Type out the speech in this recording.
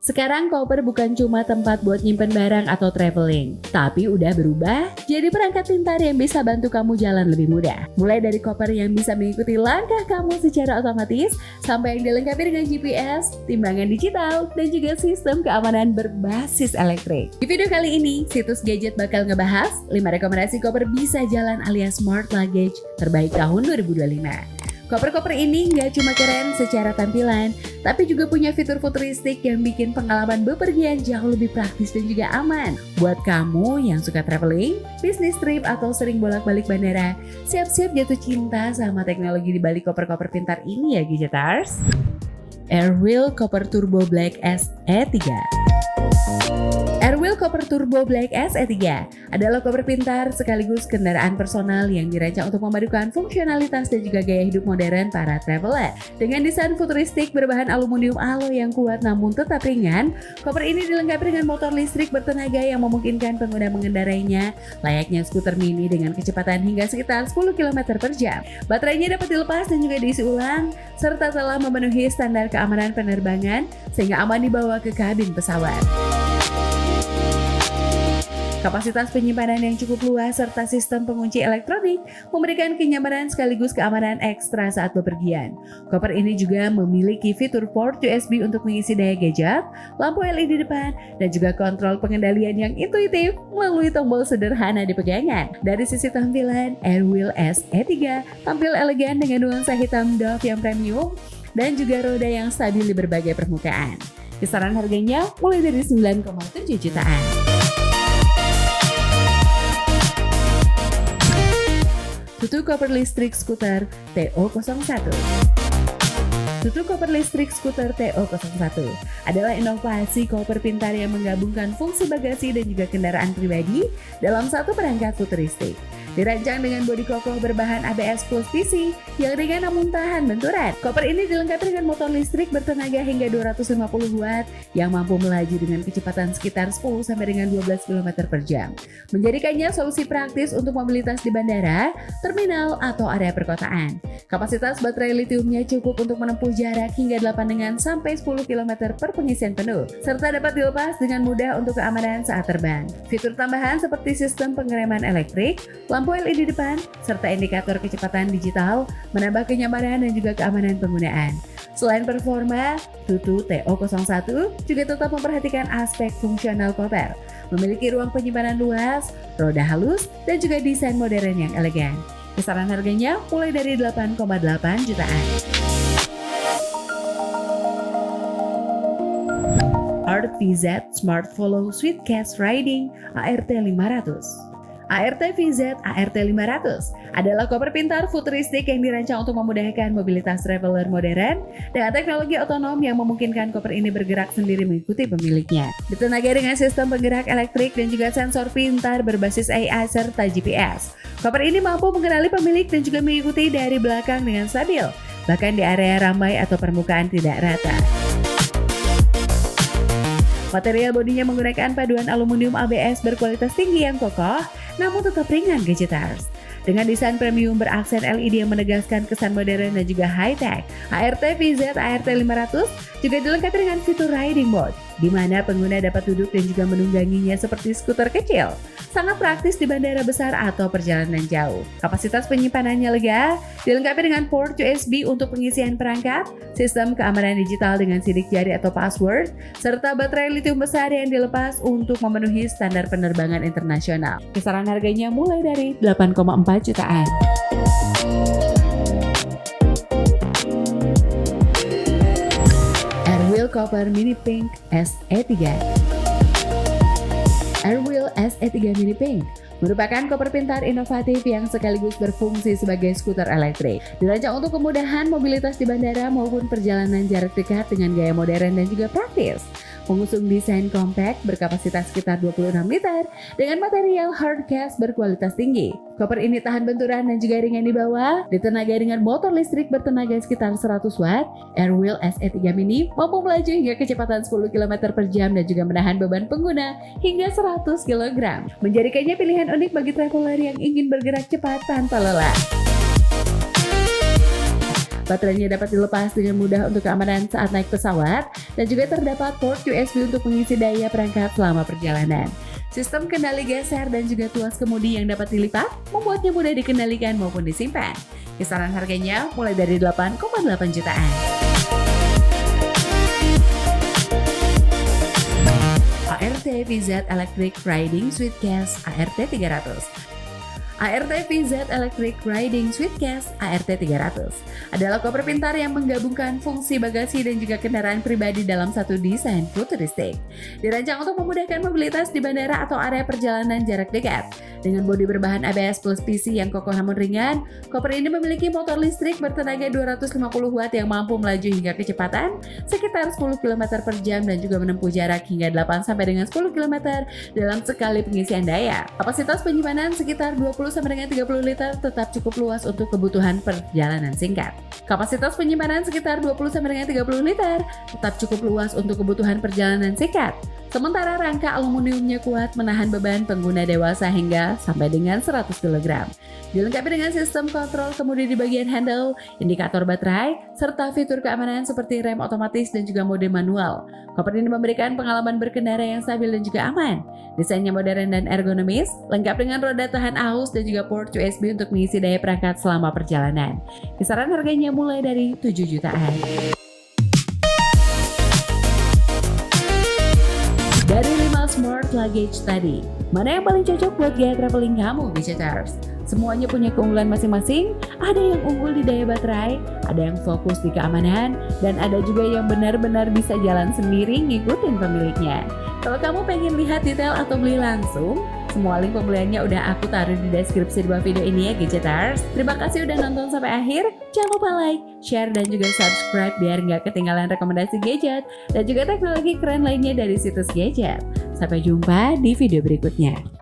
Sekarang koper bukan cuma tempat buat nyimpen barang atau traveling, tapi udah berubah jadi perangkat pintar yang bisa bantu kamu jalan lebih mudah. Mulai dari koper yang bisa mengikuti langkah kamu secara otomatis, sampai yang dilengkapi dengan GPS, timbangan digital, dan juga sistem keamanan berbasis elektrik. Di video kali ini, Situs Gadget bakal ngebahas 5 rekomendasi koper bisa jalan alias smart luggage terbaik tahun 2025. Koper-koper ini nggak cuma keren secara tampilan, tapi juga punya fitur futuristik yang bikin pengalaman bepergian jauh lebih praktis dan juga aman. Buat kamu yang suka traveling, bisnis trip, atau sering bolak-balik bandara, siap-siap jatuh cinta sama teknologi di balik koper-koper pintar ini ya Gadgeters. Airwheel Koper Turbo Black S E3. Airwheel Koper Turbo Black S E3 adalah koper pintar sekaligus kendaraan personal yang dirancang untuk memadukan fungsionalitas dan juga gaya hidup modern para traveler. Dengan desain futuristik berbahan aluminium alloy yang kuat namun tetap ringan, koper ini dilengkapi dengan motor listrik bertenaga yang memungkinkan pengguna mengendarainya layaknya skuter mini dengan kecepatan hingga sekitar 10 km per jam. Baterainya dapat dilepas dan juga diisi ulang, serta telah memenuhi standar keamanan penerbangan sehingga aman dibawa ke kabin pesawat. Kapasitas penyimpanan yang cukup luas serta sistem pengunci elektronik memberikan kenyamanan sekaligus keamanan ekstra saat bepergian. Koper ini juga memiliki fitur port USB untuk mengisi daya gadget, lampu LED depan, dan juga kontrol pengendalian yang intuitif melalui tombol sederhana di pegangan. Dari sisi tampilan, Airwheel S E3 tampil elegan dengan nuansa hitam doff yang premium dan juga roda yang stabil di berbagai permukaan. Kisaran harganya mulai dari 9,7 jutaan. Tutu koper listrik skuter TO01. Tutu koper listrik skuter TO01 adalah inovasi koper pintar yang menggabungkan fungsi bagasi dan juga kendaraan pribadi dalam satu perangkat futuristik. Dirancang dengan bodi kokoh berbahan ABS plus PC yang ringan namun tahan benturan. Koper ini dilengkapi dengan motor listrik bertenaga hingga 250 watt yang mampu melaju dengan kecepatan sekitar 10 sampai dengan 12 km per jam. Menjadikannya solusi praktis untuk mobilitas di bandara, terminal, atau area perkotaan. Kapasitas baterai litiumnya cukup untuk menempuh jarak hingga 8 dengan sampai 10 km per pengisian penuh, serta dapat dilepas dengan mudah untuk keamanan saat terbang. Fitur tambahan seperti sistem pengereman elektrik, lampu LED depan, serta indikator kecepatan digital menambah kenyamanan dan juga keamanan penggunaan. Selain performa, Tutu TO01 juga tetap memperhatikan aspek fungsional koper, memiliki ruang penyimpanan luas, roda halus, dan juga desain modern yang elegan. Kisaran harganya mulai dari 8,8 jutaan. ART VZ Smart Follow Suitcase Riding ART 500. ART VZ ART 500 adalah koper pintar futuristik yang dirancang untuk memudahkan mobilitas traveler modern dengan teknologi otonom yang memungkinkan koper ini bergerak sendiri mengikuti pemiliknya. Ditenagai dengan sistem penggerak elektrik dan juga sensor pintar berbasis AI serta GPS. Koper ini mampu mengenali pemilik dan juga mengikuti dari belakang dengan stabil, bahkan di area ramai atau permukaan tidak rata. Material bodinya menggunakan paduan aluminium ABS berkualitas tinggi yang kokoh, namun tetap ringan Gadgeters. Dengan desain premium beraksen LED yang menegaskan kesan modern dan juga high-tech, ART VZ ART 500 juga dilengkapi dengan fitur riding mode, di mana pengguna dapat duduk dan juga menungganginya seperti skuter kecil. Sangat praktis di bandara besar atau perjalanan jauh. Kapasitas penyimpanannya lega, dilengkapi dengan port USB untuk pengisian perangkat, sistem keamanan digital dengan sidik jari atau password, serta baterai litium besar yang dilepas untuk memenuhi standar penerbangan internasional. Kisaran harganya mulai dari 8,4 jutaan. Airwheel Koper Mini Pink S E3. Airwheel S E3 Mini Pink merupakan koper pintar inovatif yang sekaligus berfungsi sebagai skuter elektrik. Dirancang untuk kemudahan mobilitas di bandara maupun perjalanan jarak dekat dengan gaya modern dan juga praktis. Mengusung desain compact berkapasitas sekitar 26 liter dengan material hardcase berkualitas tinggi. Koper ini tahan benturan dan juga ringan dibawa, ditenagai dengan motor listrik bertenaga sekitar 100 watt. Airwheel SE3 Mini mampu melaju hingga kecepatan 10 km per jam dan juga menahan beban pengguna hingga 100 kg. Menjadikannya pilihan unik bagi traveler yang ingin bergerak cepat tanpa lelah. Baterainya dapat dilepas dengan mudah untuk keamanan saat naik pesawat dan juga terdapat port USB untuk mengisi daya perangkat selama perjalanan. Sistem kendali geser dan juga tuas kemudi yang dapat dilipat membuatnya mudah dikendalikan maupun disimpan. Kisaran harganya mulai dari 8,8 jutaan. ART VZ Electric Riding Suitcase ART 300. ART VZ Electric Riding Suitcase ART 300 adalah koper pintar yang menggabungkan fungsi bagasi dan juga kendaraan pribadi dalam satu desain futuristik. Dirancang untuk memudahkan mobilitas di bandara atau area perjalanan jarak dekat. Dengan bodi berbahan ABS plus PC yang kokoh namun ringan, koper ini memiliki motor listrik bertenaga 250 watt yang mampu melaju hingga kecepatan sekitar 10 km per jam dan juga menempuh jarak hingga 8 sampai dengan 10 km dalam sekali pengisian daya. Kapasitas penyimpanan sekitar 20-30 liter tetap cukup luas untuk kebutuhan perjalanan singkat. Kapasitas penyimpanan sekitar 20-30 liter tetap cukup luas untuk kebutuhan perjalanan singkat. Sementara rangka aluminiumnya kuat menahan beban pengguna dewasa hingga sampai dengan 100 kg. Dilengkapi dengan sistem kontrol kemudi di bagian handle, indikator baterai, serta fitur keamanan seperti rem otomatis dan juga mode manual. Koper ini memberikan pengalaman berkendara yang stabil dan juga aman. Desainnya modern dan ergonomis, lengkap dengan roda tahan aus dan juga port USB untuk mengisi daya perangkat selama perjalanan. Kisaran harganya mulai dari 7 jutaan. Dari 5 smart luggage tadi, mana yang paling cocok buat gaya traveling kamu, Gadgeters? Semuanya punya keunggulan masing-masing, ada yang unggul di daya baterai, ada yang fokus di keamanan, dan ada juga yang benar-benar bisa jalan sendiri ngikutin pemiliknya. Kalau kamu pengen lihat detail atau beli langsung, semua link pembeliannya udah aku taruh di deskripsi di bawah video ini ya Gadgeters. Terima kasih udah nonton sampai akhir, jangan lupa like, share, dan juga subscribe biar nggak ketinggalan rekomendasi gadget dan juga teknologi keren lainnya dari situs gadget. Sampai jumpa di video berikutnya.